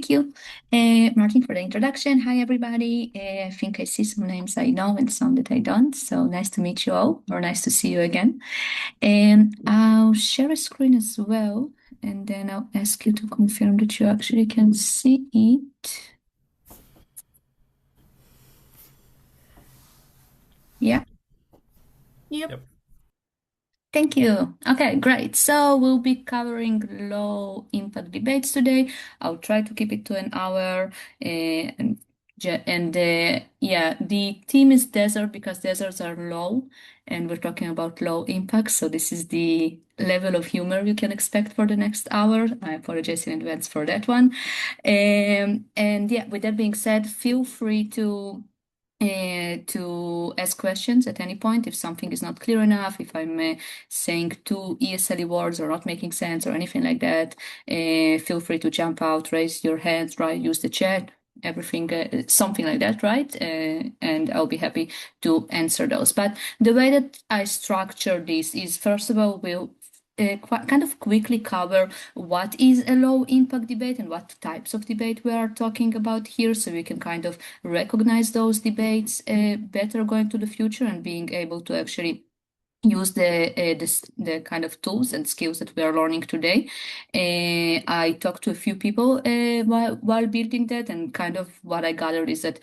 Thank you, Martin, for the introduction. Hi, everybody. I think I see some names I know and some that I don't. So nice to meet you all, or nice to see you again. And I'll share a screen as well, and then I'll ask you to confirm that you actually can see it. Yeah. Yep. Yep. Thank you. Okay, great. So we'll be covering low impact debates today. I'll try to keep it to an hour. And yeah, the theme is desert because deserts are low, and we're talking about low impact. So this is the level of humor you can expect for the next hour. I apologize in advance for that one. And yeah, with that being said, feel free to ask questions at any point if something is not clear enough, if I'm saying two ESLE words or not making sense or anything like that. Feel free to jump out, raise your hands, right? Use the chat, everything, something like that, right? And I'll be happy to answer those. But the way that I structure this is, first of all, we'll kind of quickly cover what is a low impact debate and what types of debate we are talking about here, so we can kind of recognize those debates better going to the future and being able to actually use the kind of tools and skills that we are learning today. I talked to a few people while building that, and kind of what I gathered is that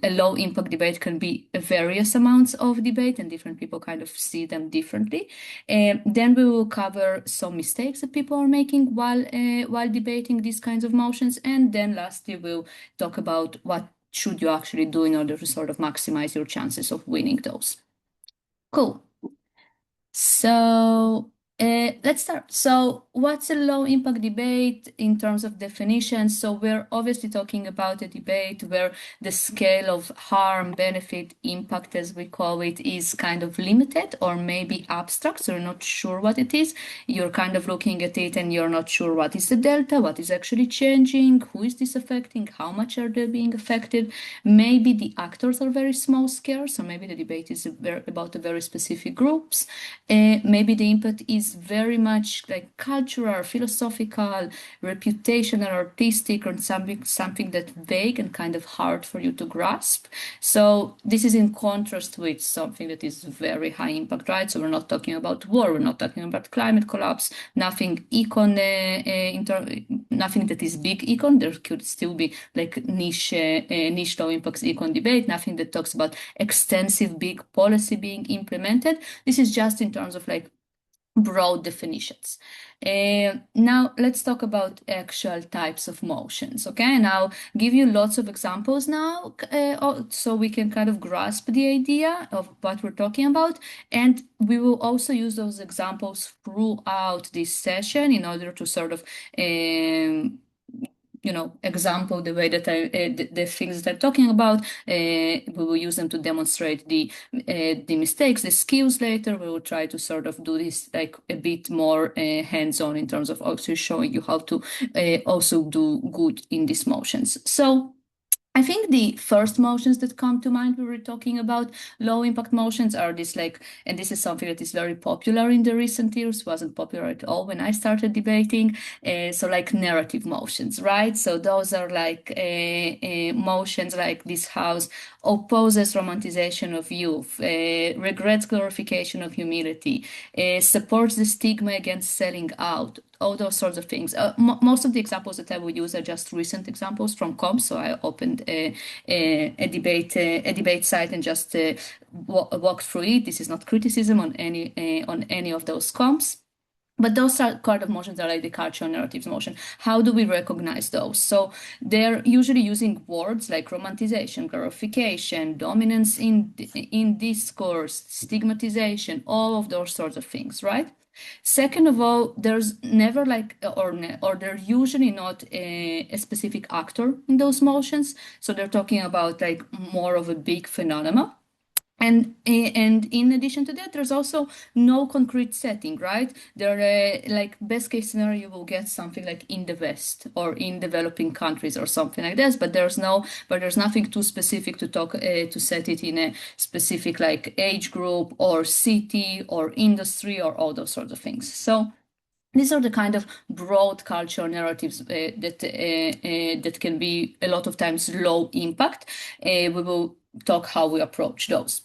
a low impact debate can be various amounts of debate, and different people kind of see them differently. Then we will cover some mistakes that people are making while debating these kinds of motions, and then lastly we'll talk about what should you actually do in order to sort of maximize your chances of winning those. Cool. So let's start. So, what's a low impact debate in terms of definition? So, we're obviously talking about a debate where the scale of harm, benefit, impact, as we call it, is kind of limited or maybe abstract. So, you're not sure what it is. You're kind of looking at it and you're not sure what is the delta, what is actually changing, who is this affecting, how much are they being affected. Maybe the actors are very small scale, so maybe the debate is about a very specific groups. Maybe the input is very much like cultural, philosophical, reputational, artistic, or something that vague and kind of hard for you to grasp. So this is in contrast with something that is very high impact, right? So we're not talking about war, we're not talking about climate collapse, nothing nothing that is big econ. There could still be like niche low impact econ debate, nothing that talks about extensive big policy being implemented. This is just in terms of like broad definitions. Now let's talk about actual types of motions. Okay, and I'll give you lots of examples now, so we can kind of grasp the idea of what we're talking about, and we will also use those examples throughout this session in order to sort of example the way that the things that I'm talking about. We will use them to demonstrate the mistakes, the skills later. We will try to sort of do this like a bit more hands-on in terms of also showing you how to also do good in these motions. So I think the first motions that come to mind when we're talking about low impact motions are this like, and this is something that is very popular in the recent years, wasn't popular at all when I started debating. So like narrative motions, right? So those are like motions like this house opposes romanticization of youth, regrets glorification of humility, supports the stigma against selling out, all those sorts of things. Most of the examples that I will use are just recent examples from comps. So I opened a debate site and just walked through it. This is not criticism on any of those comps. But those are kind of motions are like the cultural narratives motion. How do we recognize those? So they're usually using words like romanticization, glorification, dominance in discourse, stigmatization, all of those sorts of things, right? Second of all, there's never like, or they're usually not a specific actor in those motions. So they're talking about like more of a big phenomena. And in addition to that, there's also no concrete setting, right? There, like best case scenario, you will get something like in the West or in developing countries or something like this. But there's nothing too specific to talk to set it in a specific like age group or city or industry or all those sorts of things. So These are the kind of broad cultural narratives that can be a lot of times low impact. We will talk how we approach those.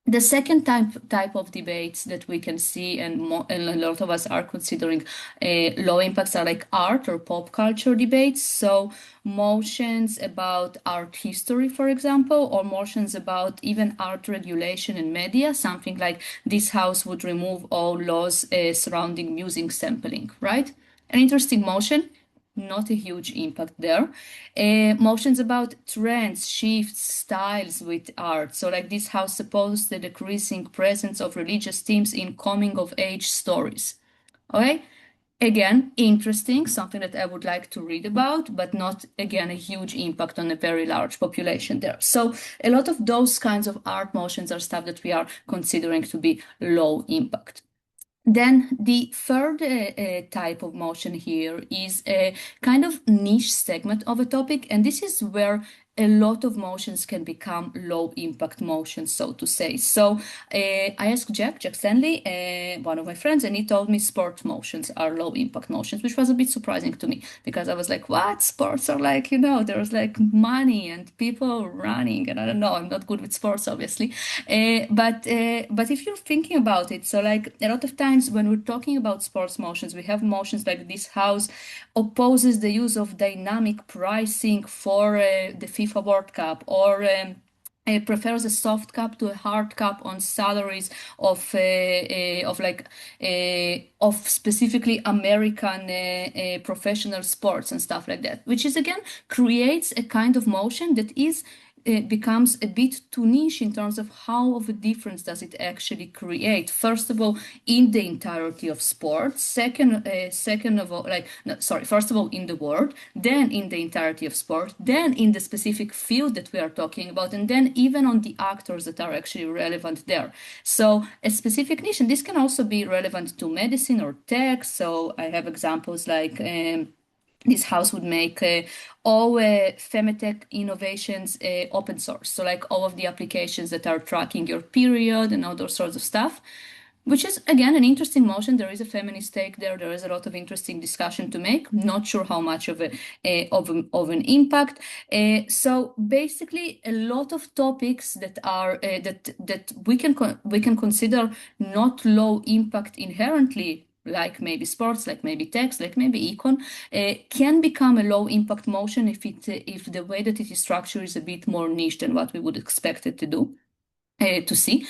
The second type of debates that we can see, and a lot of us are considering low impacts, are like art or pop culture debates. So motions about art history, for example, or motions about even art regulation in media, something like this house would remove all laws surrounding music sampling, right? An interesting motion, not a huge impact there. Motions about trends, shifts, styles with art. So, like this house supposed the decreasing presence of religious themes in coming of age stories. Okay? Again, interesting, something that I would like to read about, but not, again, a huge impact on a very large population there. So, a lot of those kinds of art motions are stuff that we are considering to be low impact. Then the third type of motion here is a kind of niche segment of a topic, and this is where a lot of motions can become low impact motions, so to say. So I asked Jack Stanley, one of my friends, and he told me sports motions are low impact motions, which was a bit surprising to me because I was like, what? Sports are like, there's like money and people running, and I don't know, I'm not good with sports, obviously. But if you're thinking about it, so like a lot of times when we're talking about sports motions, we have motions like this house opposes the use of dynamic pricing for the FIFA World Cup, or prefers a soft cap to a hard cap on salaries of specifically American professional sports and stuff like that, which is again creates a kind of motion that is becomes a bit too niche in terms of how of a difference does it actually create. First of all, in the entirety of sports. Second of all, first of all, in the world, then in the entirety of sport, then in the specific field that we are talking about, and then even on the actors that are actually relevant there. So a specific niche, and this can also be relevant to medicine or tech. So I have examples like this house would make all Femitech innovations open source. So like all of the applications that are tracking your period and all those sorts of stuff, which is again an interesting motion. There is a feminist take there. There is a lot of interesting discussion to make. Not sure how much of an impact. So basically, a lot of topics that are that we can consider not low impact inherently, like maybe sports, like maybe text, like maybe econ, can become a low impact motion if the way that it is structured is a bit more niche than what we would expect it to do. To see.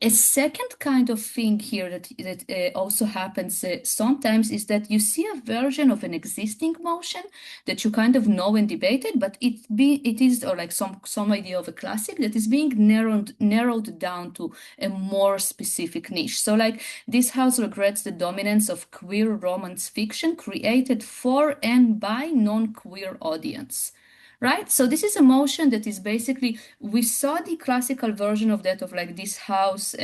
A second kind of thing here that also happens sometimes is that you see a version of an existing motion that you kind of know and debated, but it is or like some idea of a classic that is being narrowed down to a more specific niche. So like this house regrets the dominance of queer romance fiction created for and by non-queer audience. Right? So this is a motion that is basically, we saw the classical version of that of like this house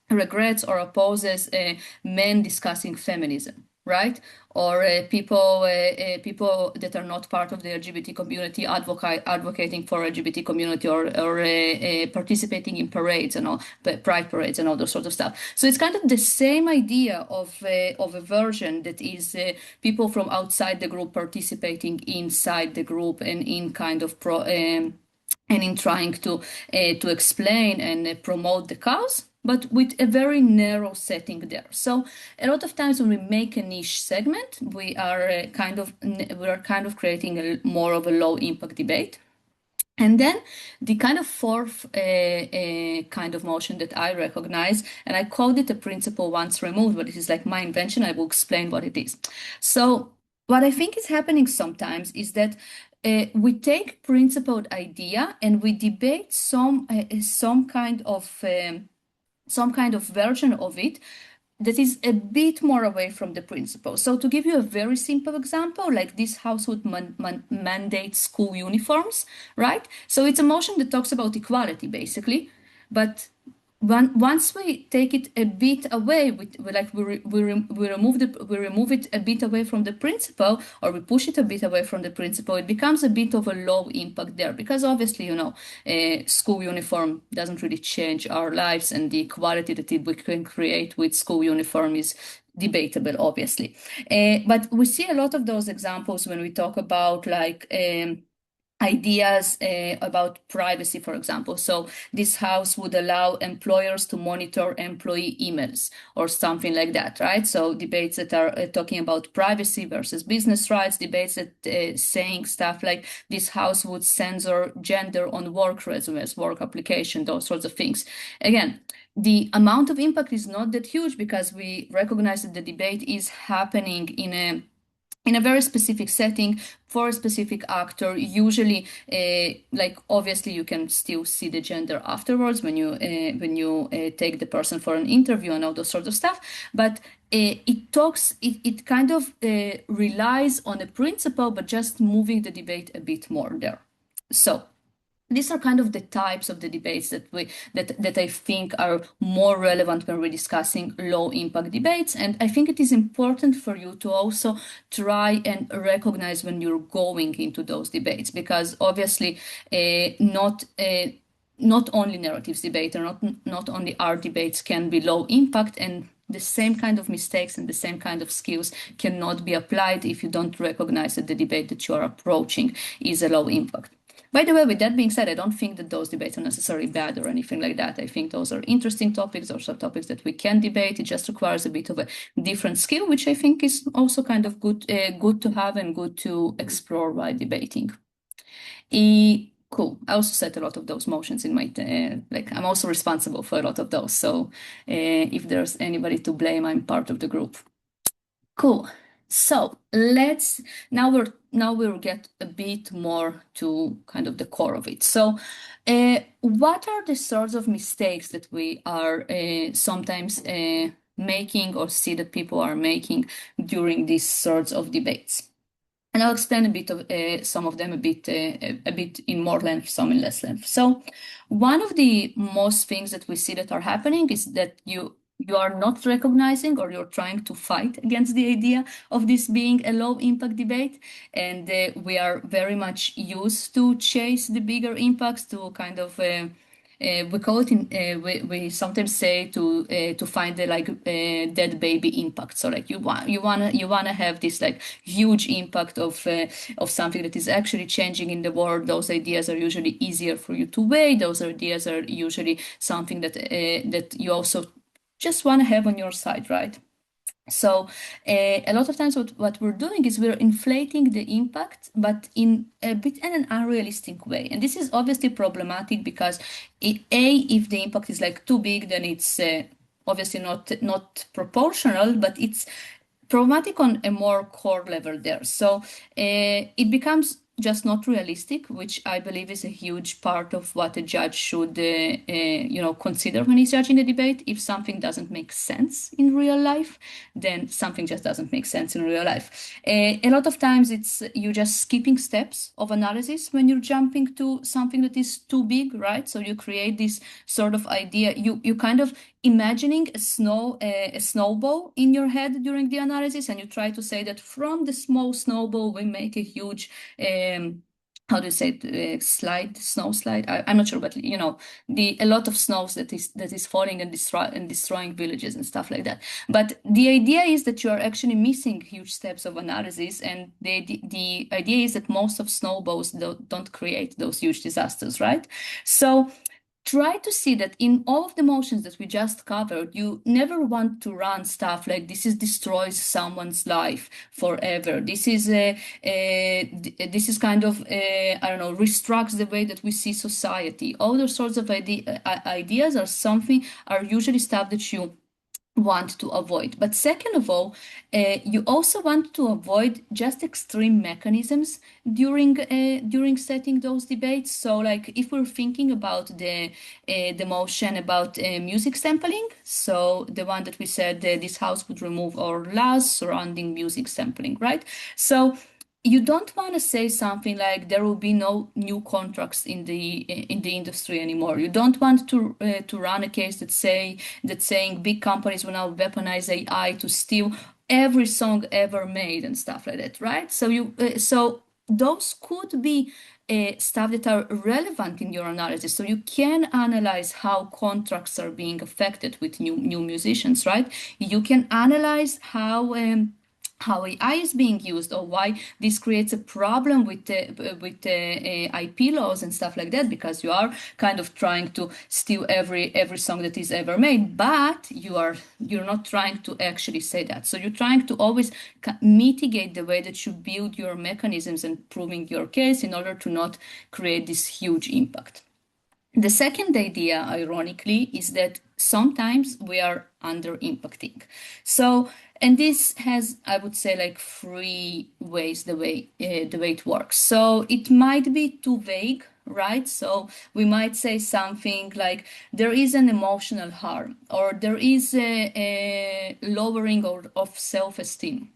regrets or opposes men discussing feminism, right? Or people that are not part of the LGBT community advocating for LGBT community or participating in parades and all, pride parades and all those sort of stuff. So it's kind of the same idea of a version that is people from outside the group participating inside the group and in kind of and in trying to explain and promote the cause, but with a very narrow setting there. So a lot of times when we make a niche segment, we are kind of creating more of a low impact debate. And then the kind of fourth kind of motion that I recognize, and I called it a principle once removed, but it is like my invention. I will explain what it is. So what I think is happening sometimes is that we take principled idea and we debate some kind of version of it that is a bit more away from the principle. So to give you a very simple example, like this house would mandate school uniforms, right? So it's a motion that talks about equality, basically, but once we take it a bit away, we remove it a bit away from the principle, or we push it a bit away from the principle, it becomes a bit of a low impact there, because obviously, school uniform doesn't really change our lives, and the equality that we can create with school uniform is debatable, obviously. But we see a lot of those examples when we talk about like ideas about privacy, for example. So this house would allow employers to monitor employee emails or something like that, right? So debates that are talking about privacy versus business rights, debates that saying stuff like this house would censor gender on work resumes, work application, those sorts of things. Again, the amount of impact is not that huge because we recognize that the debate is happening in a very specific setting for a specific actor. Usually, like obviously, you can still see the gender afterwards when you take the person for an interview and all those sorts of stuff. But it kind of relies on a principle, but just moving the debate a bit more there. So these are kind of the types of the debates that I think are more relevant when we're discussing low impact debates. And I think it is important for you to also try and recognize when you're going into those debates, because obviously not only narratives debate or not only art debates can be low impact, and the same kind of mistakes and the same kind of skills cannot be applied if you don't recognize that the debate that you are approaching is a low impact. By the way, with that being said, I don't think that those debates are necessarily bad or anything like that. I think those are interesting topics. Those are topics that we can debate. It just requires a bit of a different skill, which I think is also kind of good to have and good to explore while debating. Cool. I also set a lot of those motions in my, like I'm also responsible for a lot of those. So if there's anybody to blame, I'm part of the group. Cool. So now we'll get a bit more to kind of the core of it. So what are the sorts of mistakes that we are sometimes making or see that people are making during these sorts of debates? And I'll explain a bit of some of them a bit in more length, some in less length. So one of the most things that we see that are happening is that you are not recognizing, or you're trying to fight against the idea of this being a low impact debate. And we are very much used to chase the bigger impacts, to kind of we call it we sometimes say to find the like dead baby impact. So like you wanna have this like huge impact of something that is actually changing in the world. Those ideas are usually easier for you to weigh. Those ideas are usually something that you also just want to have on your side, right? So a lot of times what we're doing is we're inflating the impact, but in a bit in an unrealistic way. And this is obviously problematic because if the impact is like too big, then it's obviously not proportional, but it's problematic on a more core level there. So it becomes just not realistic, which I believe is a huge part of what a judge should, consider when he's judging a debate. If something doesn't make sense in real life, then something just doesn't make sense in real life. A lot of times it's you just skipping steps of analysis when you're jumping to something that is too big, right? So you create this sort of idea. You kind of imagining a snowball in your head during the analysis, and you try to say that from the small snowball we make a huge how do you say it, snow slide? I'm not sure, but a lot of snows that is falling and destroying villages and stuff like that. But the idea is that you are actually missing huge steps of analysis, and the idea is that most of snowballs don't create those huge disasters, right? So try to see that in all of the motions that we just covered, you never want to run stuff like this destroys someone's life forever. This is kind of I don't know, restructs the way that we see society. All those sorts of ideas are usually stuff that you want to avoid. But second of all, you also want to avoid just extreme mechanisms during setting those debates. So like if we're thinking about the motion about music sampling, so the one that we said this house would remove all laws surrounding music sampling, right? So you don't want to say something like there will be no new contracts in the industry anymore. You don't want to run a case that's saying big companies will now weaponize AI to steal every song ever made and stuff like that, right? So those could be stuff that are relevant in your analysis. So you can analyze how contracts are being affected with new musicians, right? You can analyze how AI is being used, or why this creates a problem with the IP laws and stuff like that, because you are kind of trying to steal every song that is ever made, but you're not trying to actually say that. So you're trying to always mitigate the way that you build your mechanisms and proving your case in order to not create this huge impact. The second idea, ironically, is that sometimes we are under impacting. So, and this has, I would say, like three ways the way it works. So it might be too vague, right? So we might say something like there is an emotional harm, or there is a lowering of self-esteem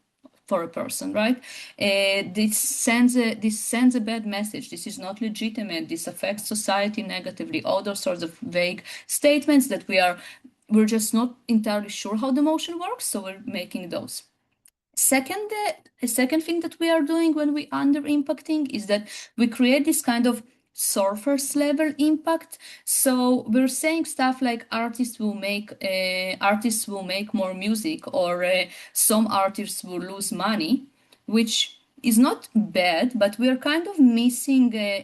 for a person, right? This sends a bad message. This is not legitimate. This affects society negatively. All those sorts of vague statements that we're just not entirely sure how the motion works, so we're making those. A second thing that we are doing when we under impacting is that we create this kind of surface level impact. So we're saying stuff like artists will make more music, or some artists will lose money, which is not bad, but we're kind of missing the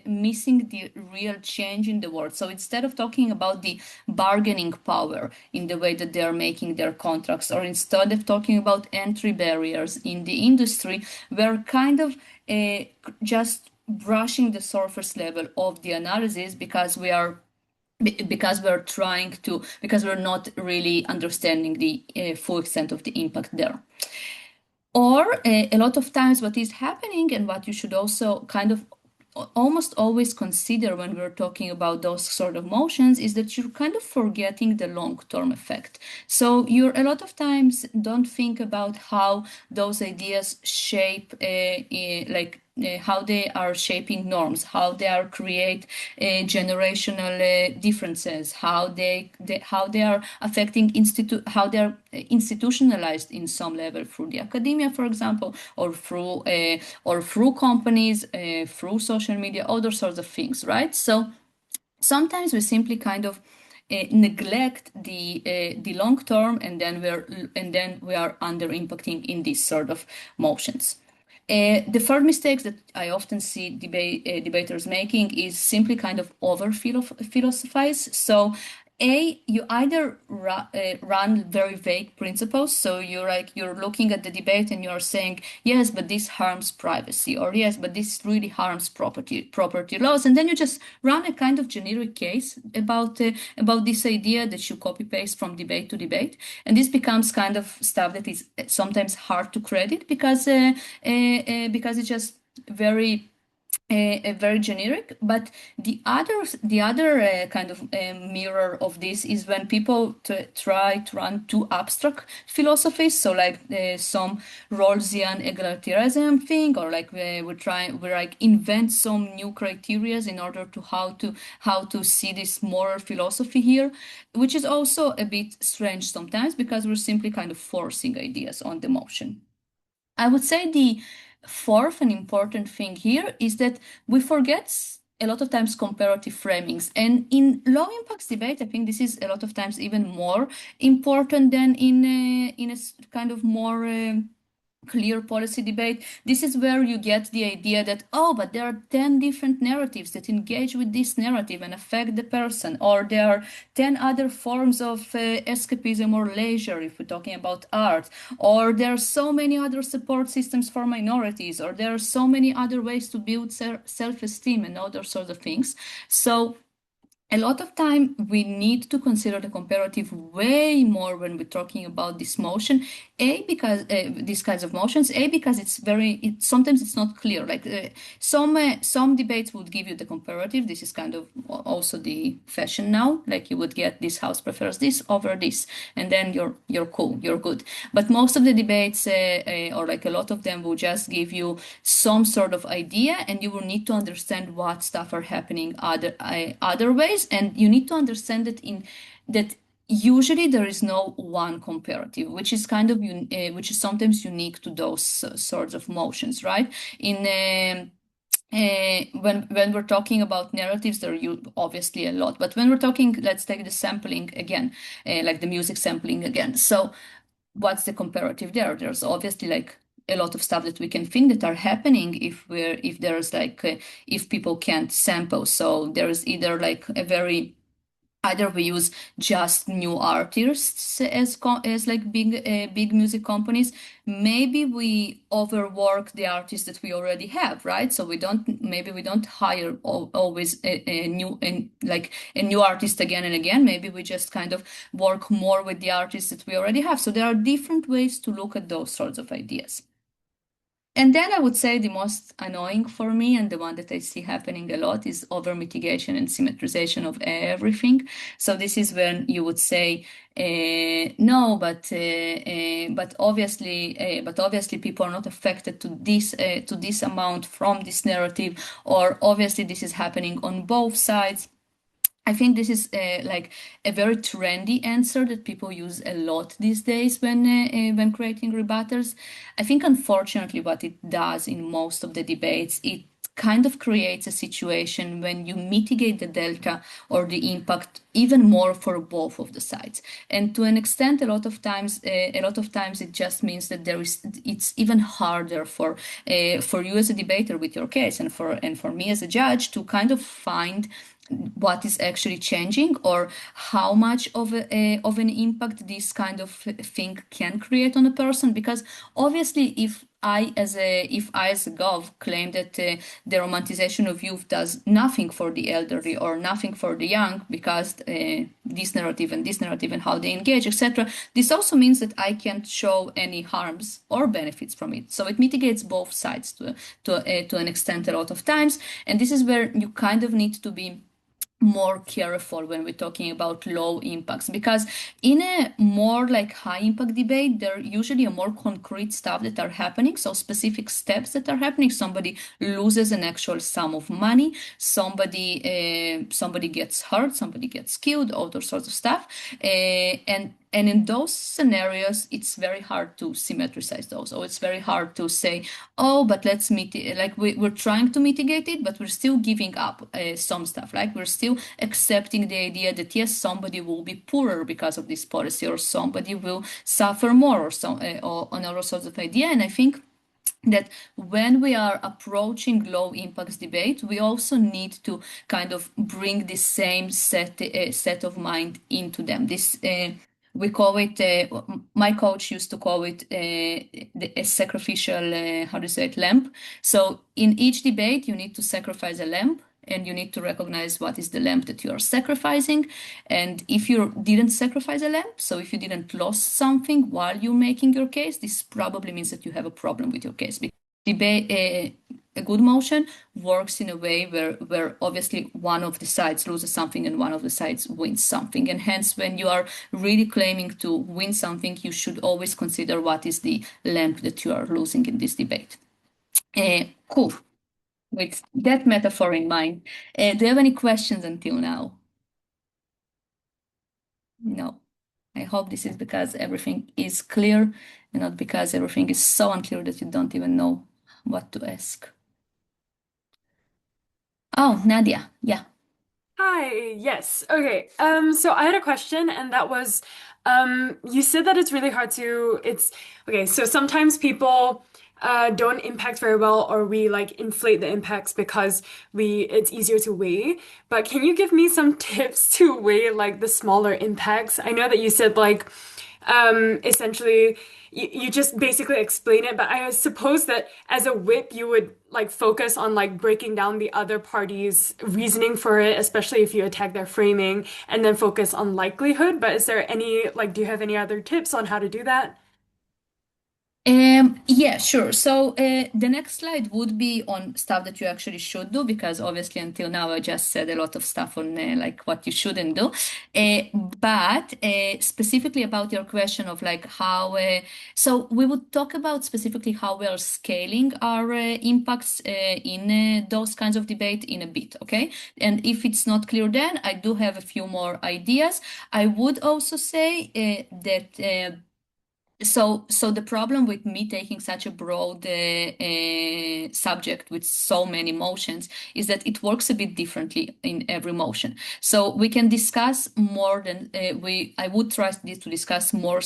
real change in the world. So instead of talking about the bargaining power in the way that they are making their contracts, or instead of talking about entry barriers in the industry, we're kind of just brushing the surface level of the analysis, because we're not really understanding the full extent of the impact there. Or a lot of times, what is happening, and what you should also kind of almost always consider when we're talking about those sort of motions, is that you're kind of forgetting the long-term effect. So you're a lot of times don't think about how those ideas shape how they are shaping norms, how they are create generational differences, how they are affecting how they are institutionalized in some level through the academia, for example, or through companies, through social media, all those sorts of things, right? So sometimes we simply kind of neglect the long term, and then we are under impacting in these sort of motions. The third mistakes that I often see debaters making is simply kind of over philosophize. So you either run very vague principles, so you're looking at the debate and you're saying, yes, but this harms privacy, or yes, but this really harms property laws, and then you just run a kind of generic case about this idea that you copy paste from debate to debate, and this becomes kind of stuff that is sometimes hard to credit, because it's just very generic. But the other kind of mirror of this is when people try to run too abstract philosophies. So like some Rawlsian egalitarianism thing, or like we like invent some new criterias in order to how to see this moral philosophy here, which is also a bit strange sometimes, because we're simply kind of forcing ideas on the motion. I would say the fourth and important thing here is that we forget a lot of times comparative framings. And in low impact debate, I think this is a lot of times even more important than in a kind of more clear policy debate. This is where you get the idea that, oh, but there are 10 different narratives that engage with this narrative and affect the person, or there are 10 other forms of escapism or leisure, if we're talking about art, or there are so many other support systems for minorities, or there are so many other ways to build self-esteem and other sorts of things. So a lot of time we need to consider the comparative way more when we're talking about this motion. Because these kinds of motions, because sometimes it's not clear. Like some debates would give you the comparative. This is kind of also the fashion now. Like you would get this house prefers this over this, and then you're cool, you're good. But most of the debates, or like a lot of them, will just give you some sort of idea, and you will need to understand what stuff are happening other ways, and you need to understand that usually there is no one comparative, which is kind of which is sometimes unique to those sorts of motions, right? when we're talking about narratives, there are obviously a lot. But when we're talking, let's take the sampling again, like the music sampling again. So what's the comparative there? There's obviously like a lot of stuff that we can think that are happening if there's like if people can't sample. So there's either like a very either we use just new artists as like big music companies. Maybe we overwork the artists that we already have, right? So we don't hire always a new and like a new artist again and again. Maybe we just kind of work more with the artists that we already have. So there are different ways to look at those sorts of ideas. And then I would say the most annoying for me, and the one that I see happening a lot, is over mitigation and symmetrization of everything. So this is when you would say, no, but obviously people are not affected to this amount from this narrative, or obviously this is happening on both sides. I think this is like a very trendy answer that people use a lot these days when creating rebuttals. I think unfortunately what it does in most of the debates, it kind of creates a situation when you mitigate the delta or the impact even more for both of the sides. And to an extent, a lot of times it just means that it's even harder for you as a debater with your case and for me as a judge to kind of find what is actually changing or how much of an impact this kind of thing can create on a person, because obviously if I as a gov claim that the romanticization of youth does nothing for the elderly or nothing for the young because this narrative and how they engage, etc., this also means that I can't show any harms or benefits from it. So it mitigates both sides to an extent a lot of times, and this is where you kind of need to be more careful when we're talking about low impacts, because in a more like high impact debate there are usually a more concrete stuff that are happening, so specific steps that are happening. Somebody loses an actual sum of money, somebody gets hurt, somebody gets killed, all those sorts of stuff, and in those scenarios it's very hard to symmetricize those, or it's very hard to say, oh, but let's like we're trying to mitigate it, but we're still giving up some stuff. Like we're still accepting the idea that yes, somebody will be poorer because of this policy, or somebody will suffer more, or another sorts of idea. And I think that when we are approaching low impacts debate, we also need to kind of bring the same set of mind into them. This we call it. My coach used to call it a sacrificial. How do you say it? Lamp. So in each debate, you need to sacrifice a lamp. And you need to recognize what is the lamp that you are sacrificing. And if you didn't sacrifice a lamp, so if you didn't lose something while you're making your case, this probably means that you have a problem with your case. Because debate, a good motion works in a way where obviously one of the sides loses something and one of the sides wins something. And hence, when you are really claiming to win something, you should always consider what is the lamp that you are losing in this debate. Cool. With that metaphor in mind, do you have any questions until now? No. I hope this is because everything is clear and not because everything is so unclear that you don't even know what to ask. Oh, Nadia. Yeah. Hi, yes. Okay. So I had a question, and that was, you said that it's really hard to, it's okay, so sometimes people don't impact very well, or we like inflate the impacts because it's easier to weigh. But can you give me some tips to weigh like the smaller impacts? I know that you said like essentially you just basically explain it, but I suppose that as a whip you would like focus on like breaking down the other party's reasoning for it, especially if you attack their framing, and then focus on likelihood. But is there any like, do you have any other tips on how to do that? Yeah, sure. So the next slide would be on stuff that you actually should do, because obviously until now I just said a lot of stuff on like what you shouldn't do. But specifically about your question of like how, so we would talk about specifically how we are scaling our impacts in those kinds of debate in a bit, okay? And if it's not clear, then I do have a few more ideas. I would also say that. So the problem with me taking such a broad subject with so many motions is that it works a bit differently in every motion. So we can discuss more than I would try to discuss more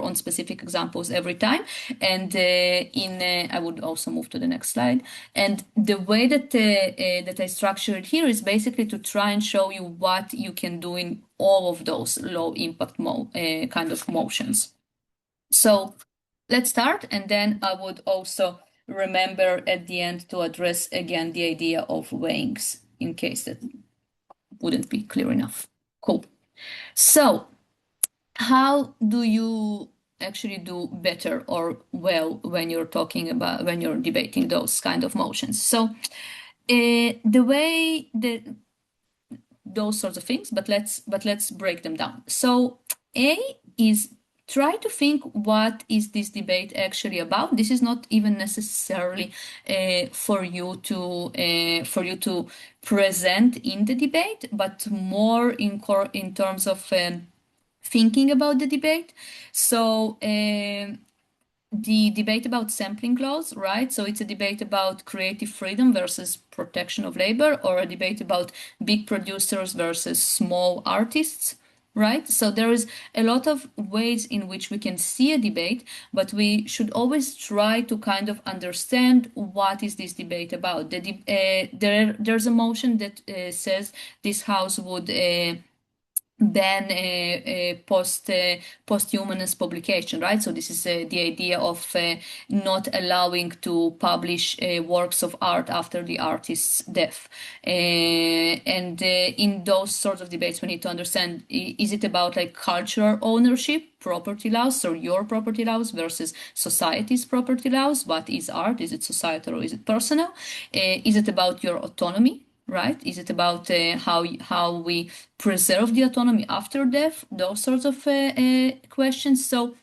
on specific examples every time. And I would also move to the next slide. And the way that I structure it here is basically to try and show you what you can do in all of those low impact kind of motions. So let's start, and then I would also remember at the end to address again the idea of weighings in case that wouldn't be clear enough. Cool. So, how do you actually do better or well when you're when you're debating those kind of motions? So, the way that those sorts of things, but let's break them down. So A is try to think what is this debate actually about. This is not even necessarily for you to present in the debate, but more in terms of thinking about the debate. So the debate about sampling laws, right? So it's a debate about creative freedom versus protection of labor, or a debate about big producers versus small artists, right? So there is a lot of ways in which we can see a debate, but we should always try to kind of understand what is this debate about. There's a motion that says this house would ban posthumanist publication, right? So this is the idea of not allowing to publish works of art after the artist's death. And in those sorts of debates, we need to understand, is it about like cultural ownership, property laws, or your property laws versus society's property laws? What is art? Is it societal or is it personal? Is it about your autonomy? Right? Is it about how we preserve the autonomy after death? Those sorts of questions. So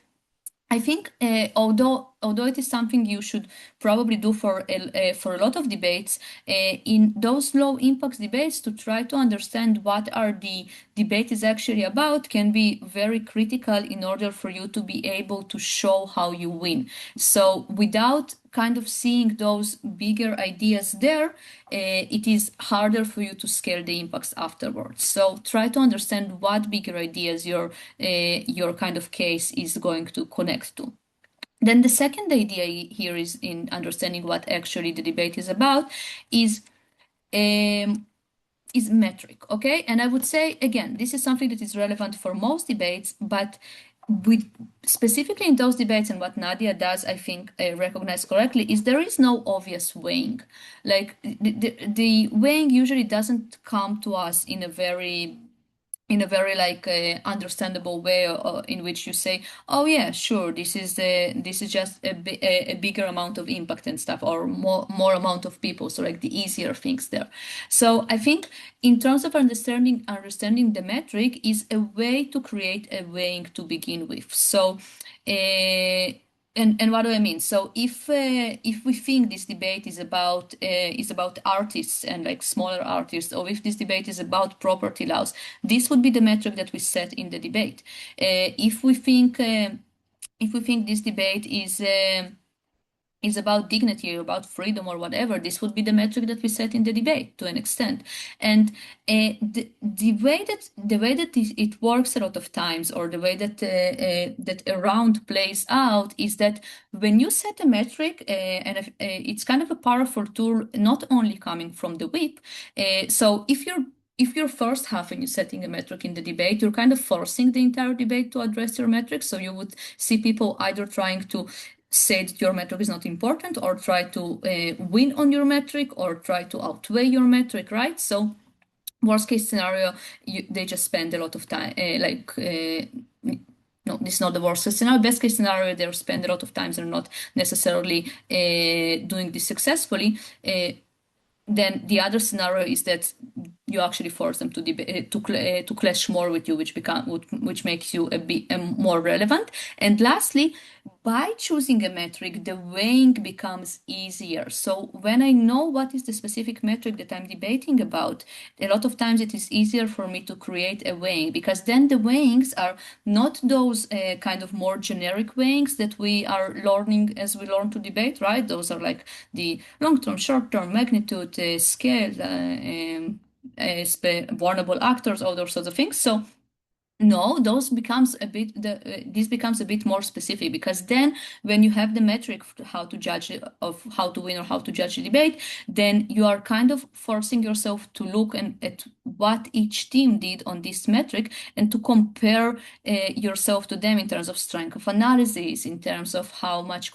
I think although it is something you should probably do for a lot of debates, in those low impact debates, to try to understand what are the debate is actually about can be very critical in order for you to be able to show how you win. So without kind of seeing those bigger ideas there, it is harder for you to scale the impacts afterwards. So try to understand what bigger ideas your kind of case is going to connect to. Then the second idea here is in understanding what actually the debate is about is um, is metric, okay? And I would say, again, this is something that is relevant for most debates, but with specifically in those debates, and what Nadia does, I think, recognize correctly, is there is no obvious weighing. Like the weighing usually doesn't come to us in a very like understandable way, in which you say, oh yeah, sure, this is just a bigger amount of impact and stuff, or more amount of people, so like the easier things there. So I think in terms of understanding the metric is a way to create a weighing to begin with. So and what do I mean? So if we think this debate is about artists and like smaller artists, or if this debate is about property laws, this would be the metric that we set in the debate. If we think this debate is about dignity or about freedom or whatever, this would be the metric that we set in the debate to an extent. And the way that it works a lot of times, or the way that that a round plays out, is that when you set a metric, and it's kind of a powerful tool, not only coming from the whip. So if you're first half and you're setting a metric in the debate, you're kind of forcing the entire debate to address your metric. So you would see people either trying to say that your metric is not important, or try to win on your metric, or try to outweigh your metric, right? So worst case scenario, they just spend a lot of time, no, this is not the worst case scenario. Best case scenario, they spend a lot of time, they're not necessarily doing this successfully. Then the other scenario is that you actually force them to to clash more with you, which makes you a bit more relevant. And lastly, by choosing a metric, the weighing becomes easier. So when I know what is the specific metric that I'm debating about, a lot of times it is easier for me to create a weighing, because then the weighings are not those kind of more generic weighings that we are learning as we learn to debate, right? Those are like the long-term, short-term, magnitude, scale, vulnerable actors, all those sorts of things. So no, those becomes a bit this becomes a bit more specific, because then when you have the metric how to judge of how to win or how to judge the debate, then you are kind of forcing yourself to look at what each team did on this metric and to compare yourself to them in terms of strength of analysis, in terms of how much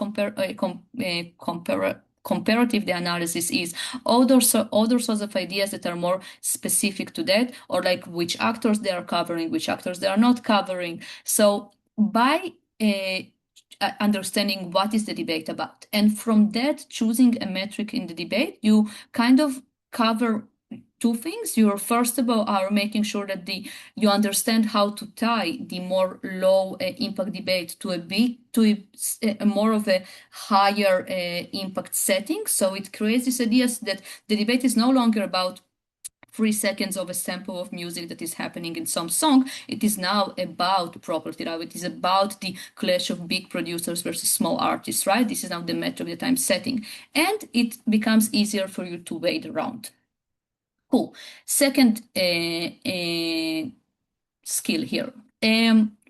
comparative the analysis is, other sorts of ideas that are more specific to that, or like which actors they are covering, which actors they are not covering. So by understanding what is the debate about, and from that choosing a metric in the debate, you kind of cover two things. You're first of all are making sure that you understand how to tie the more low impact debate to a more of a higher impact setting. So it creates this idea that the debate is no longer about 3 seconds of a sample of music that is happening in some song. It is now about property, right? It is about the clash of big producers versus small artists, right? This is now the metric that I'm setting. And it becomes easier for you to wade around. Cool. Second skill here.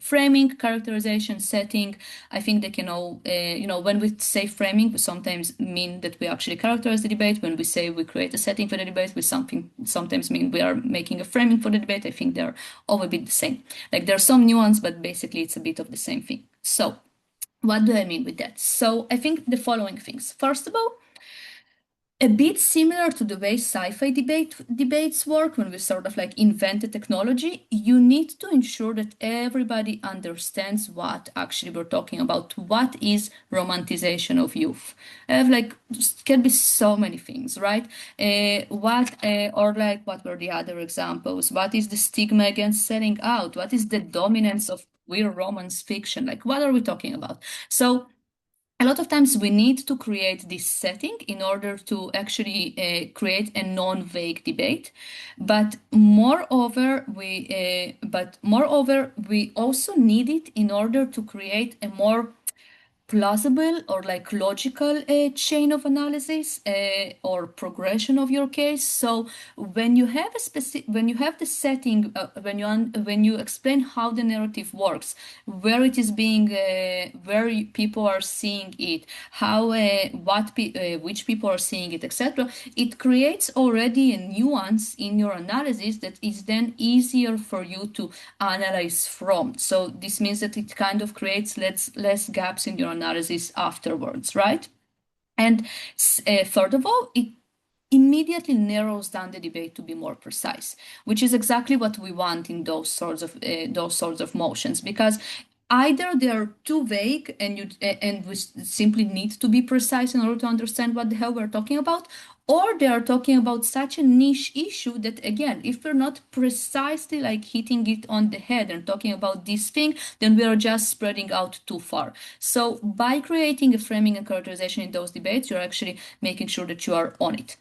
Framing, characterization, setting. I think they can all, when we say framing, we sometimes mean that we actually characterize the debate. When we say we create a setting for the debate, we sometimes mean we are making a framing for the debate. I think they're all a bit the same. Like there's some nuance, but basically it's a bit of the same thing. So what do I mean with that? So I think the following things. First of all, a bit similar to the way sci-fi debates work, when we sort of like invent a technology, you need to ensure that everybody understands what actually we're talking about. What is romanticization of youth? I have like can be so many things, right? Or like what were the other examples? What is the stigma against selling out? What is the dominance of queer romance fiction? Like what are we talking about? So a lot of times we need to create this setting in order to actually create a non-vague debate. But moreover, we also need it in order to create a more plausible or like logical chain of analysis or progression of your case. So when you have when you have the setting, when you explain how the narrative works, where it is being, people are seeing it, how which people are seeing it, etc., it creates already a nuance in your analysis that is then easier for you to analyze from. So this means that it kind of creates less gaps in your analysis afterwards, right? And third of all, it immediately narrows down the debate to be more precise, which is exactly what we want in those sorts of motions, because either they are too vague and we simply need to be precise in order to understand what the hell we're talking about, or they are talking about such a niche issue that, again, if we're not precisely like hitting it on the head and talking about this thing, then we are just spreading out too far. So by creating a framing and characterization in those debates, you're actually making sure that you are on it.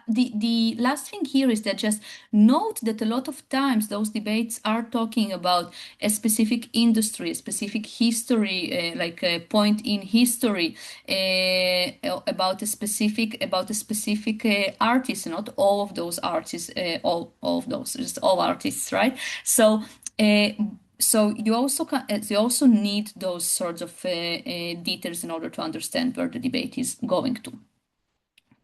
The last thing here is that just note that a lot of times those debates are talking about a specific industry, a specific history, like a point in history, about a specific artist, not all of those artists, all of those, just all artists, right? So. So you also need those sorts of details in order to understand where the debate is going to.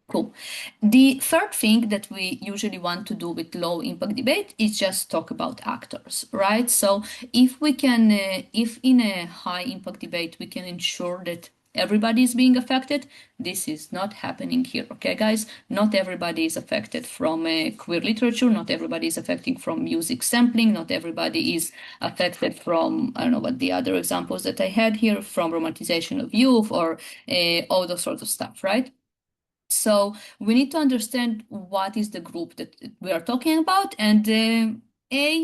Cool. The third thing that we usually want to do with low impact debate is just talk about actors, right? So if we can, if in a high impact debate, we can ensure that everybody is being affected, this is not happening here, okay, guys? Not everybody is affected from queer literature, not everybody is affected from music sampling, not everybody is affected from, I don't know what the other examples that I had here, from romanticization of youth or all those sorts of stuff, right? So we need to understand what is the group that we are talking about, and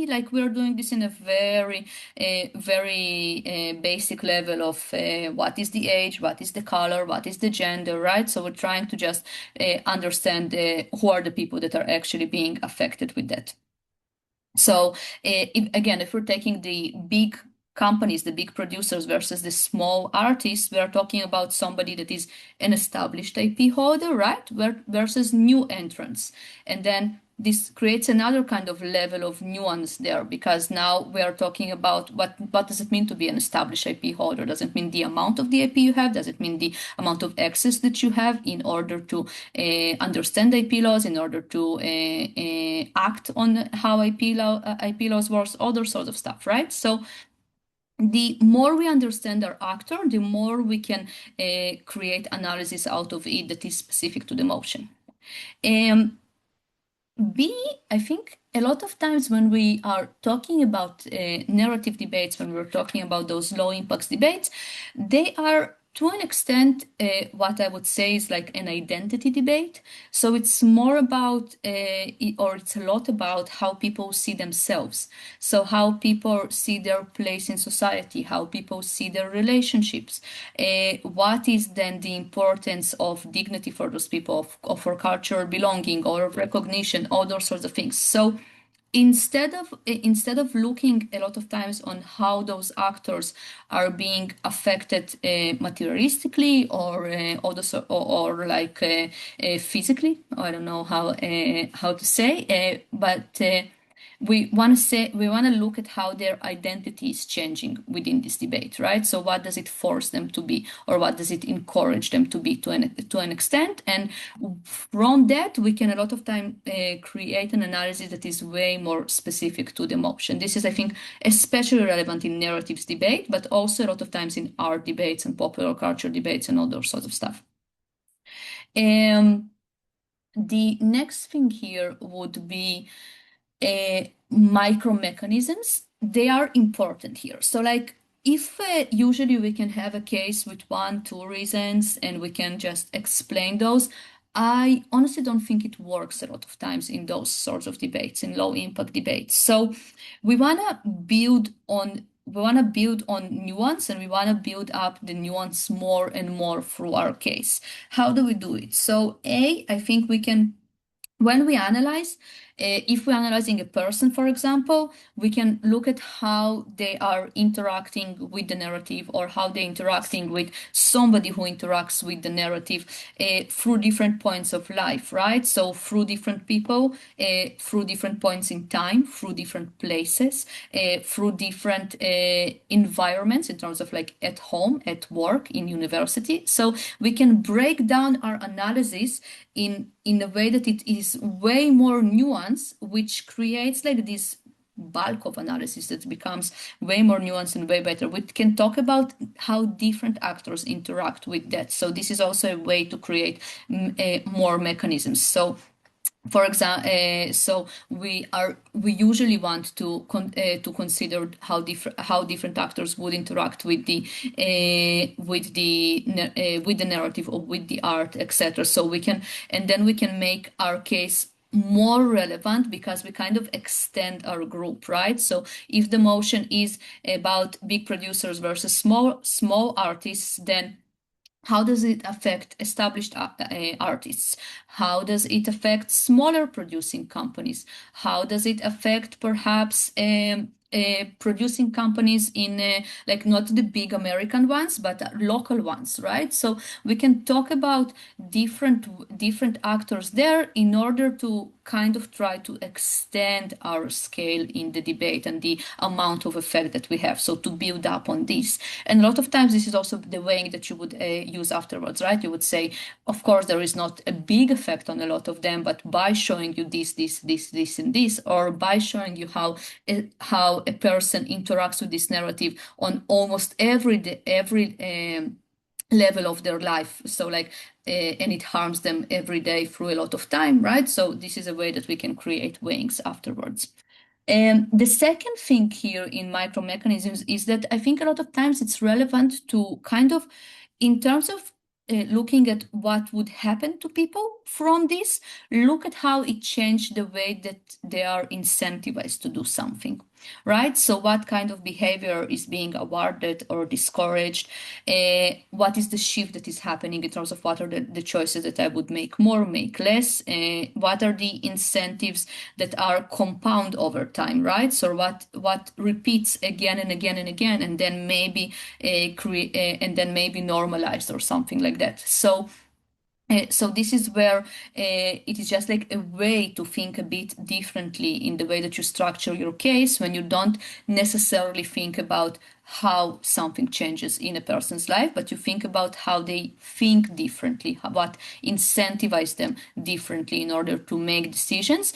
like we are doing this in a very basic level of what is the age, what is the color, what is the gender, right? So we're trying to just understand who are the people that are actually being affected with that. So again, if we're taking the big companies, the big producers versus the small artists, we are talking about somebody that is an established IP holder, right? Versus new entrants. And then this creates another kind of level of nuance there because now we are talking about what does it mean to be an established IP holder? Does it mean the amount of the IP you have? Does it mean the amount of access that you have in order to understand IP laws, in order to act on how IP laws works, other sorts of stuff, right? So the more we understand our actor, the more we can create analysis out of it that is specific to the motion. Um, B, I think a lot of times when we are talking about narrative debates, when we're talking about those low impacts debates, they are to an extent what I would say is like an identity debate. So it's more about, or it's a lot about how people see themselves. So how people see their place in society, how people see their relationships. What is then the importance of dignity for those people, for cultural belonging or of recognition, all those sorts of things. So instead of looking a lot of times on how those actors are being affected materialistically or or like physically, I don't know how to say, but we want to look at how their identity is changing within this debate, right? So what does it force them to be, or what does it encourage them to be to an extent? And from that, we can a lot of time create an analysis that is way more specific to the motion. This is, I think, especially relevant in narratives debate, but also a lot of times in art debates and popular culture debates and other sorts of stuff. The next thing here would be micro mechanisms. They are important here. So like if usually we can have a case with one, two reasons and we can just explain those, I honestly don't think it works a lot of times in those sorts of debates, in low impact debates. So we want to build on nuance, and we want to build up the nuance more and more through our case. How do we do it? So I think we can, when we analyze, if we're analyzing a person, for example, we can look at how they are interacting with the narrative, or how they're interacting with somebody who interacts with the narrative through different points of life, right? So through different people, through different points in time, through different places, through different environments in terms of like at home, at work, in university. So we can break down our analysis in a way that it is way more nuanced, which creates like this bulk of analysis that becomes way more nuanced and way better. We can talk about how different actors interact with that. So this is also a way to create more mechanisms. So for example, so we usually want to consider how different actors would interact with the narrative or with the art, etc. So we can, and then we can make our case more relevant because we kind of extend our group, right? So if the motion is about big producers versus small artists, then how does it affect established artists? How does it affect smaller producing companies? How does it affect perhaps producing companies in like not the big American ones, but local ones, right? So we can talk about different actors there in order to kind of try to extend our scale in the debate and the amount of effect that we have. So to build up on this. And a lot of times this is also the way that you would use afterwards, right? You would say, of course, there is not a big effect on a lot of them, but by showing you this, and this, or by showing you how a person interacts with this narrative on almost every level of their life. So like, and it harms them every day through a lot of time, right? So this is a way that we can create wings afterwards. And the second thing here in micro mechanisms is that I think a lot of times it's relevant to kind of, in terms of looking at what would happen to people from this, look at how it changed the way that they are incentivized to do something, right? So, what kind of behavior is being awarded or discouraged? What is the shift that is happening in terms of what are the choices that I would make more, make less? What are the incentives that are compound over time, right? So, what repeats again and again and again, and then maybe and then maybe normalized or something like that. So this is where it is just like a way to think a bit differently in the way that you structure your case when you don't necessarily think about how something changes in a person's life, but you think about how they think differently, what incentivizes them differently in order to make decisions,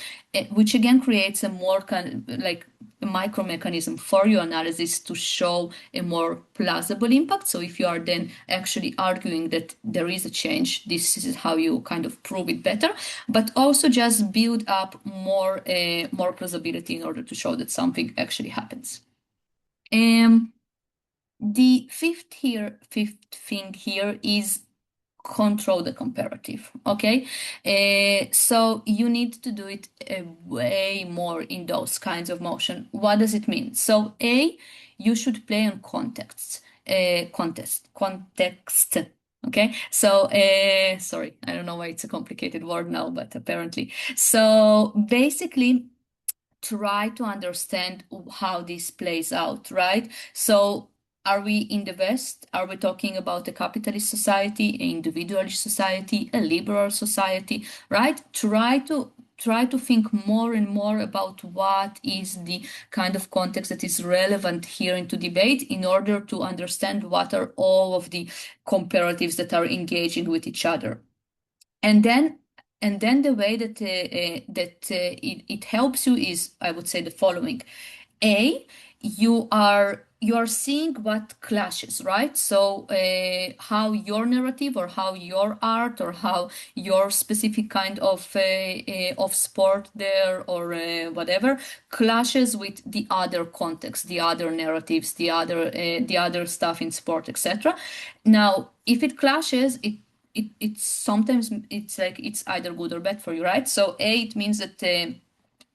which again creates a more kind of like a micro mechanism for your analysis to show a more plausible impact. So if you are then actually arguing that there is a change, this is how you kind of prove it better, but also just build up more plausibility in order to show that something actually happens. The fifth thing here is control the comparative. Okay, so you need to do it way more in those kinds of motion. What does it mean? So you should play on context. Okay, so sorry, I don't know why it's a complicated word now, but apparently. So basically, try to understand how this plays out, right? So, are we in the West? Are we talking about a capitalist society, an individualist society, a liberal society, right? Try to think more and more about what is the kind of context that is relevant here into debate in order to understand what are all of the comparatives that are engaging with each other. And then the way that it helps you is, I would say, the following. You are seeing what clashes, right? So how your narrative or how your art or how your specific kind of sport there or whatever clashes with the other context, the other narratives, the other stuff in sport, etc. Now, if it clashes, it's sometimes it's like it's either good or bad for you, right? So it means that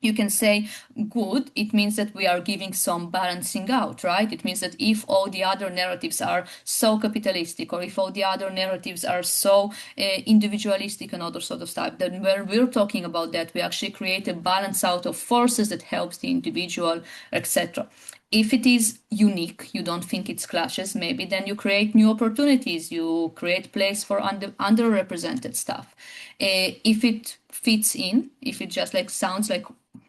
you can say good, it means that we are giving some balancing out, right? It means that if all the other narratives are so capitalistic or if all the other narratives are so individualistic and other sort of stuff, then when we're talking about that, we actually create a balance out of forces that helps the individual, etc. If it is unique, you don't think it's clashes, maybe then you create new opportunities, you create place for underrepresented stuff. If it fits in, if it just like sounds like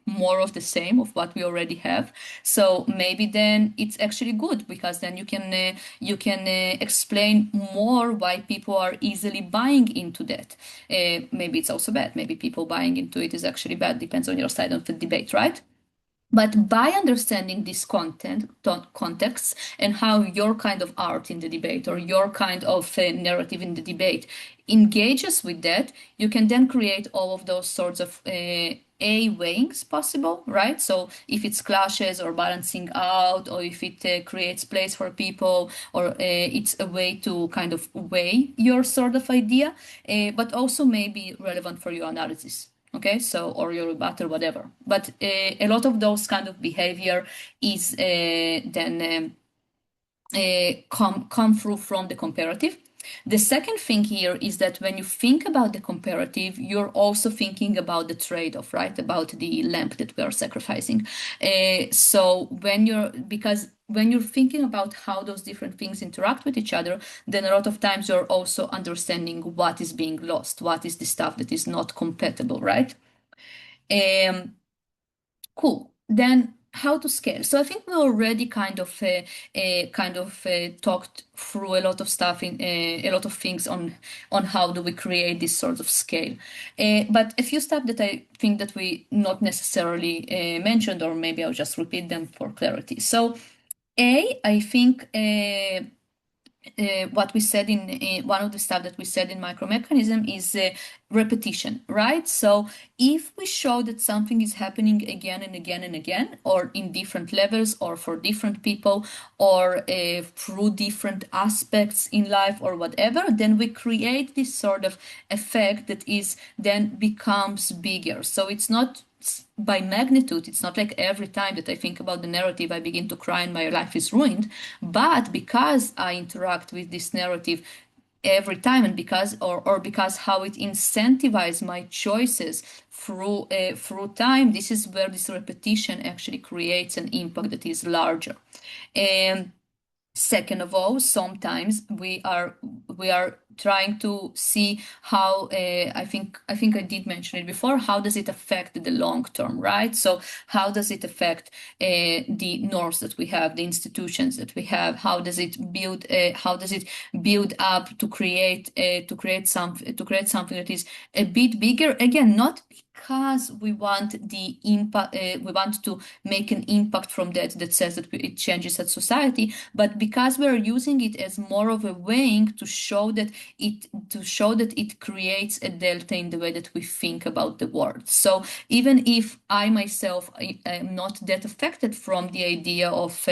more of the same of what we already have, so maybe then it's actually good because then you can explain more why people are easily buying into that. Maybe it's also bad. Maybe people buying into it is actually bad. Depends on your side of the debate, right? But by understanding this context and how your kind of art in the debate or your kind of narrative in the debate engages with that, you can then create all of those sorts of weighings possible, right? So if it's clashes or balancing out, or if it creates place for people, or it's a way to kind of weigh your sort of idea, but also may be relevant for your analysis. Okay, so or your rebuttal, whatever. But a lot of those kind of behavior is then come through from the comparative. The second thing here is that when you think about the comparative, you're also thinking about the trade-off, right? About the lamp that we are sacrificing. So because when you're thinking about how those different things interact with each other, then a lot of times you're also understanding what is being lost, what is the stuff that is not compatible, right? Cool. Then how to scale? So I think we already kind of talked through a lot of stuff in a lot of things on how do we create this sort of scale. But a few stuff that I think that we not necessarily mentioned, or maybe I'll just repeat them for clarity. So I think what we said in one of the stuff that we said in micromechanism is repetition, right? So if we show that something is happening again and again and again, or in different levels, or for different people, or through different aspects in life, or whatever, then we create this sort of effect that is then becomes bigger. So it's not by magnitude. It's not like every time that I think about the narrative, I begin to cry and my life is ruined. But because I interact with this narrative every time, and or because how it incentivizes my choices through time, this is where this repetition actually creates an impact that is larger. And second of all, sometimes we are trying to see how I think I did mention it before. How does it affect the long term, right? So how does it affect the norms that we have, the institutions that we have? How does it build? How does it build up to create something that is a bit bigger? Again, not because we want the impact, we want to make an impact from that says that it changes at society, but because we're using it as more of a weighing to show that it creates a delta in the way that we think about the world. So even if I myself am not that affected from the idea of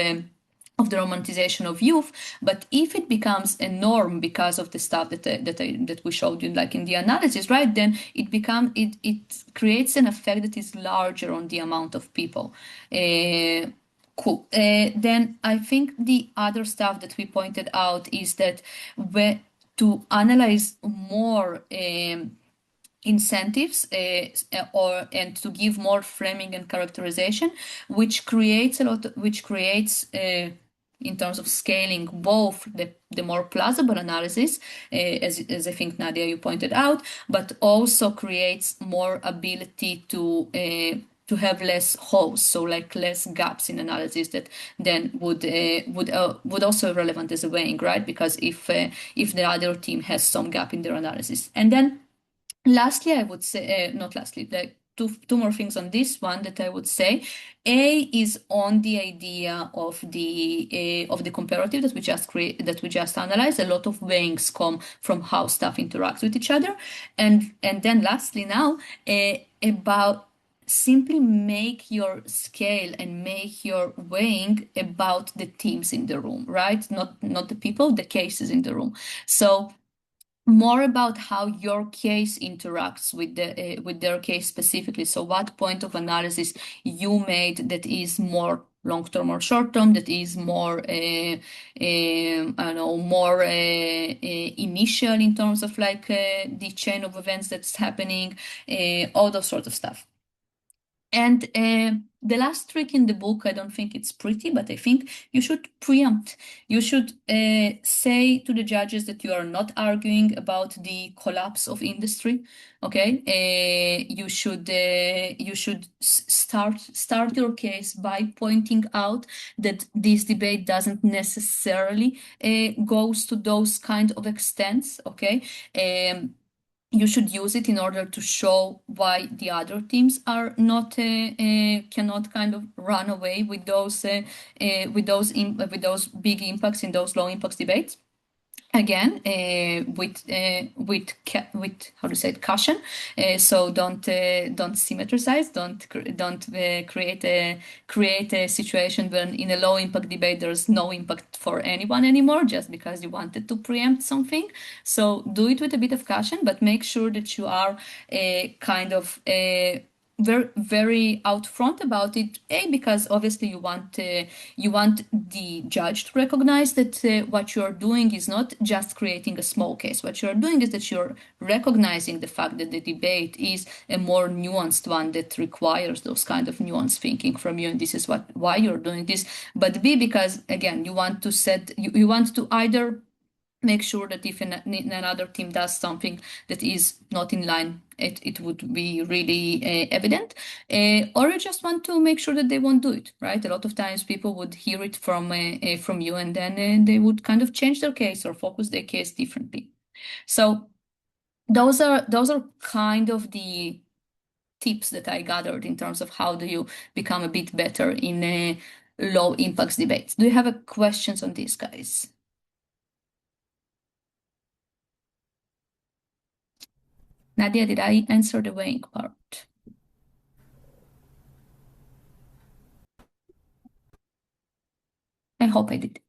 the romanticization of youth, but if it becomes a norm because of the stuff that we showed you, like in the analysis, right? Then it creates an effect that is larger on the amount of people. Cool. Then I think the other stuff that we pointed out is that to analyze more incentives and to give more framing and characterization, which creates in terms of scaling both the more plausible analysis, as I think Nadia you pointed out, but also creates more ability to have less holes, so like less gaps in analysis that then would also be relevant as a weighing, right? Because if the other team has some gap in their analysis, and then lastly, I would say, not lastly, like two more things on this one that I would say. A is on the idea of the comparative that we just analyzed. A lot of weighings come from how stuff interacts with each other, and then lastly now about simply make your scale and make your weighing about the teams in the room, right? Not the people, the cases in the room. So more about how your case interacts with their case specifically. So what point of analysis you made that is more long term or short term, that is more I don't know, more initial in terms of like the chain of events that's happening, all those sorts of stuff. And the last trick in the book, I don't think it's pretty, but I think you should preempt. You should say to the judges that you are not arguing about the collapse of industry. Okay, you should start your case by pointing out that this debate doesn't necessarily goes to those kind of extents. Okay. You should use it in order to show why the other teams are not cannot kind of run away with those big impacts in those low impacts debates. Again, with how to say it, caution. So don't symmetrize. Don't create a situation when in a low impact debate there's no impact for anyone anymore just because you wanted to preempt something. So do it with a bit of caution, but make sure that you are kind of very very out front about it. Because obviously you want the judge to recognize that what you're doing is not just creating a small case. What you're doing is that you're recognizing the fact that the debate is a more nuanced one that requires those kind of nuanced thinking from you, and this is why you're doing this. But B, because again you want to either make sure that if another team does something that is not in line, it would be really evident, or you just want to make sure that they won't do it, right? A lot of times people would hear it from you, and then they would kind of change their case or focus their case differently. So those are kind of the tips that I gathered in terms of how do you become a bit better in low impacts debates. Do you have questions on this, guys? Nadia, did I answer the weighing part? I hope I did.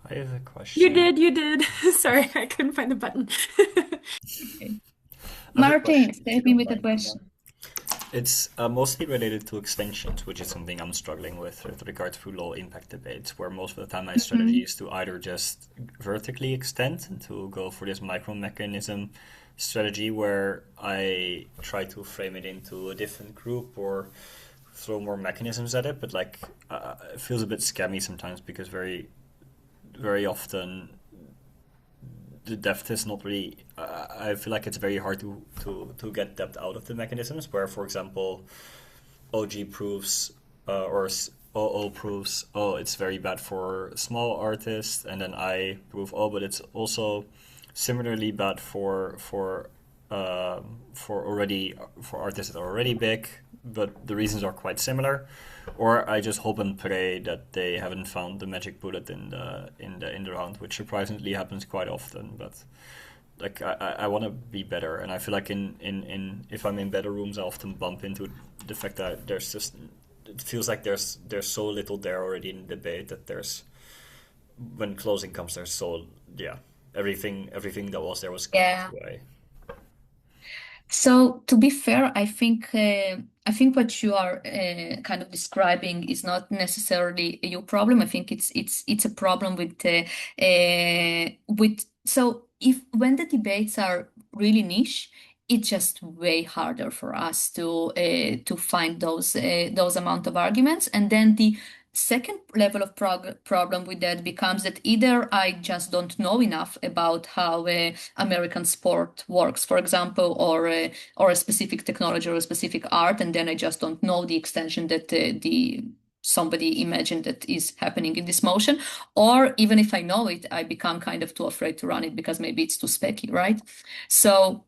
I have a You question. did, you did. Sorry, I couldn't find the button. Okay. I have a Martin, question, if you save me don't with a mind. question. It's mostly related to extinctions, which is something I'm struggling with regards to low impact debates, where most of the time my strategy Mhm. is to either just vertically extend and to go for this micro mechanism strategy where I try to frame it into a different group or throw more mechanisms at it, but like it feels a bit scammy sometimes because very often the depth is not really. I feel like it's very hard to get depth out of the mechanisms. Where, for example, OG proves or OO proves, oh, it's very bad for small artists, and then I prove, oh, but it's also similarly bad for artists that are already big, but the reasons are quite similar. Or I just hope and pray that they haven't found the magic bullet in the round, which surprisingly happens quite often. But like I want to be better, and I feel like in if I'm in better rooms, I often bump into the fact that there's just it feels like there's so little there already in debate that there's when closing comes there's so yeah everything that was there was cooked Yeah. away. So to be fair, I think what you are kind of describing is not necessarily your problem. I think it's a problem with so if when the debates are really niche, it's just way harder for us to find those amount of arguments, and then the second level of problem with that becomes that either I just don't know enough about how American sport works, for example, or a specific technology or a specific art, and then I just don't know the extension that the somebody imagined that is happening in this motion. Or even if I know it, I become kind of too afraid to run it because maybe it's too specky, right? So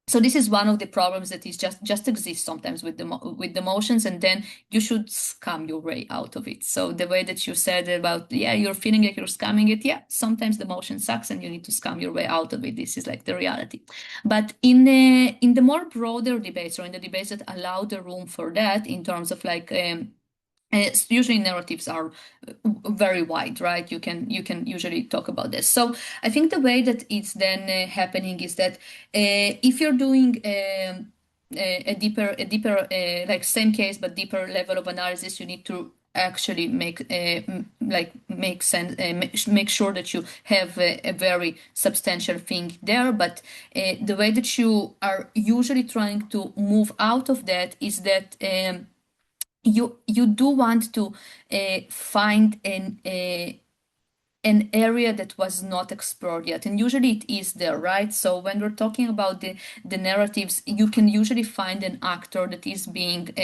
so this is one of the problems that is just exists sometimes with with the motions, and then you should scam your way out of it. So the way that you said about, yeah, you're feeling like you're scamming it, yeah, sometimes the motion sucks and you need to scam your way out of it. This is like the reality. But in the more broader debates, or in the debates that allow the room for that, in terms of like usually narratives are very wide, right? You can usually talk about this. So I think the way that it's then happening is that if you're doing a deeper like same case but deeper level of analysis, you need to actually make sense, make sure that you have a very substantial thing there. But the way that you are usually trying to move out of that is that you do want to find an area that was not explored yet, and usually it is there, right? So when we're talking about the narratives, you can usually find an actor that is being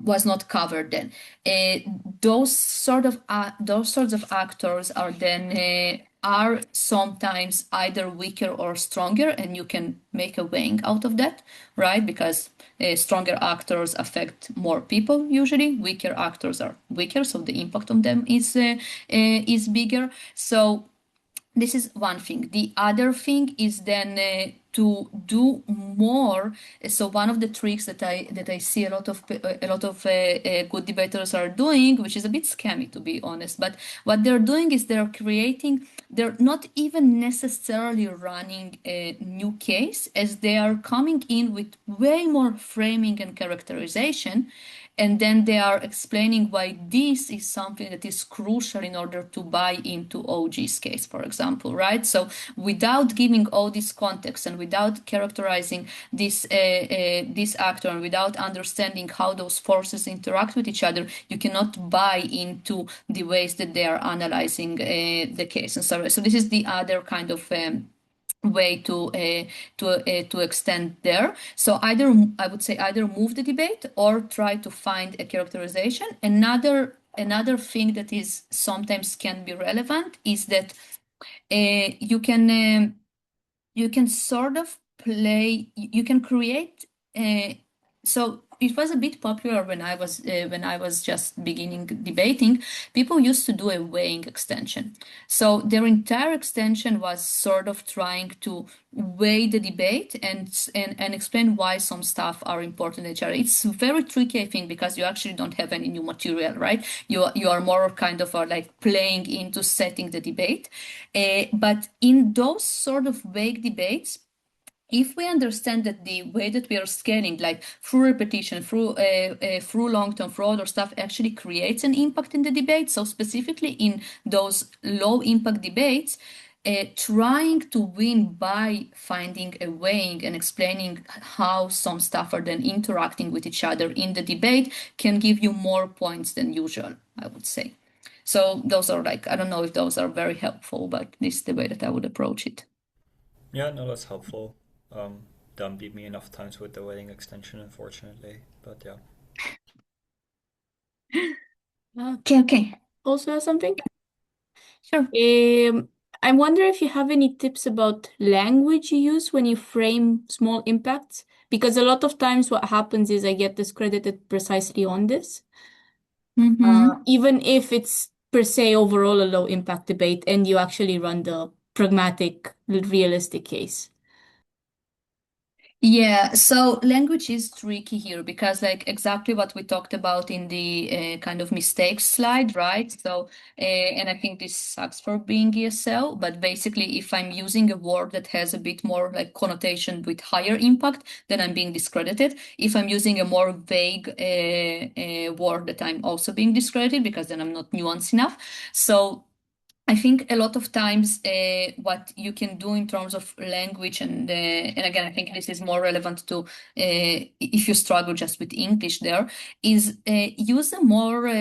was not covered then. Those sorts of actors are then are sometimes either weaker or stronger, and you can make a weighing out of that, right? Because stronger actors affect more people usually. Weaker actors are weaker, so the impact on them is bigger. So this is one thing. The other thing is then to do more. So one of the tricks that I see a lot of good debaters are doing, which is a bit scammy to be honest, but what they're doing is they're not even necessarily running a new case, as they are coming in with way more framing and characterization, and then they are explaining why this is something that is crucial in order to buy into OG's case, for example, right? So without giving all this context and without characterizing this actor and without understanding how those forces interact with each other, you cannot buy into the ways that they are analyzing the case. And so this is the other kind of way to extend there. So either I would say either move the debate or try to find a characterization. Another thing that is sometimes can be relevant is that you can sort of play, you can create uh, so it was a bit popular when I was just beginning debating. People used to do a weighing extension. So their entire extension was sort of trying to weigh the debate and explain why some stuff are important in each other. It's very tricky, I think, because you actually don't have any new material, right? You are more kind of like playing into setting the debate. But in those sort of vague debates, if we understand that the way that we are scaling, like through repetition, through long term, through other stuff, actually creates an impact in the debate. So specifically in those low impact debates, trying to win by finding a weighing and explaining how some stuff are then interacting with each other in the debate can give you more points than usual, I would say. So those are like, I don't know if those are very helpful, but this is the way that I would approach it. Yeah, no, that's helpful. Don't beat me enough times with the weighting extension, unfortunately. But yeah. Okay, okay. Also have something? Sure. I wonder if you have any tips about language you use when you frame small impacts, because a lot of times what happens is I get discredited precisely on this, even if it's per se overall a low impact debate and you actually run the pragmatic, realistic case. Yeah, so language is tricky here because, like, exactly what we talked about in the kind of mistakes slide, right? So, and I think this sucks for being ESL, but basically, if I'm using a word that has a bit more like connotation with higher impact, then I'm being discredited. If I'm using a more vague word, that I'm also being discredited because then I'm not nuanced enough. So, I think a lot of times what you can do in terms of language, and again, I think this is more relevant to if you struggle just with English there, is use a more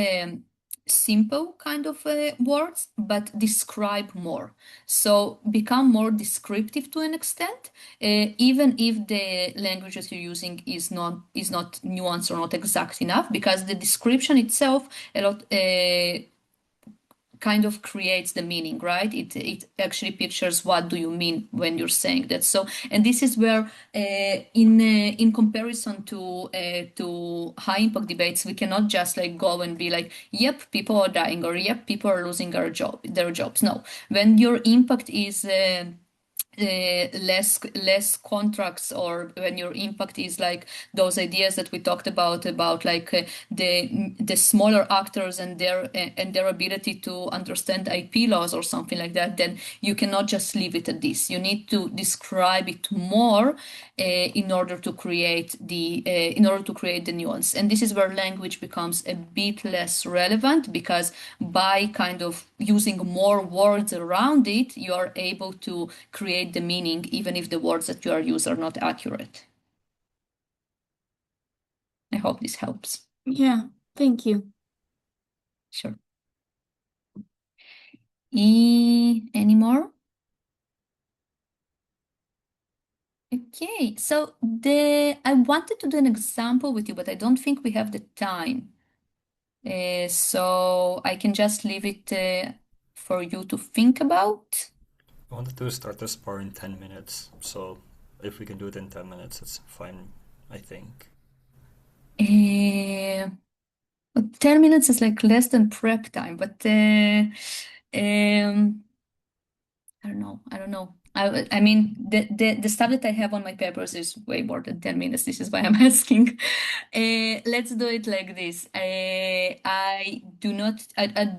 simple kind of words, but describe more. So become more descriptive to an extent, even if the languages you're using is not nuanced or not exact enough, because the description itself a lot. Kind of creates the meaning, right? It actually pictures what do you mean when you're saying that. So, and this is where, in comparison to high impact debates, we cannot just like go and be like, yep, people are dying, or yep, people are losing their jobs. No, when your impact is less contracts, or when your impact is like those ideas that we talked about like the smaller actors and their ability to understand IP laws or something like that, then you cannot just leave it at this. You need to describe it more in order to create the nuance. And this is where language becomes a bit less relevant, because by kind of using more words around it, you are able to create the meaning, even if the words that you are using are not accurate. I hope this helps. Yeah, thank you. Sure. Any more? Okay, so I wanted to do an example with you, but I don't think we have the time. So I can just leave it for you to think about. I wanted to start this part in 10 minutes, so if we can do it in 10 minutes, it's fine, I think. 10 minutes is like less than prep time, but I don't know. I don't know. I mean, the stuff that I have on my papers is way more than 10 minutes. This is why I'm asking. Let's do it like this. I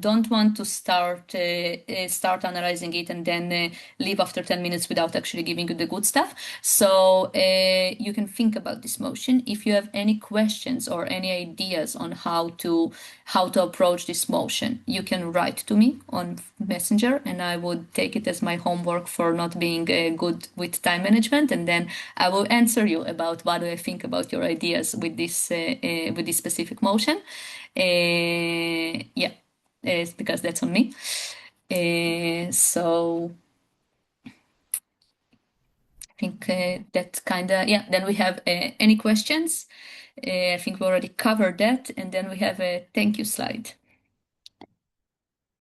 don't want to start analyzing it and then leave after 10 minutes without actually giving you the good stuff. So you can think about this motion. If you have any questions or any ideas on how to approach this motion, you can write to me on Messenger, and I would take it as my homework for not being good with time management, and then I will answer you about what do I think about your ideas with this specific motion. Yeah, it's because that's on me. So I think that kind of, yeah. Then we have any questions? I think we already covered that, and then we have a thank you slide.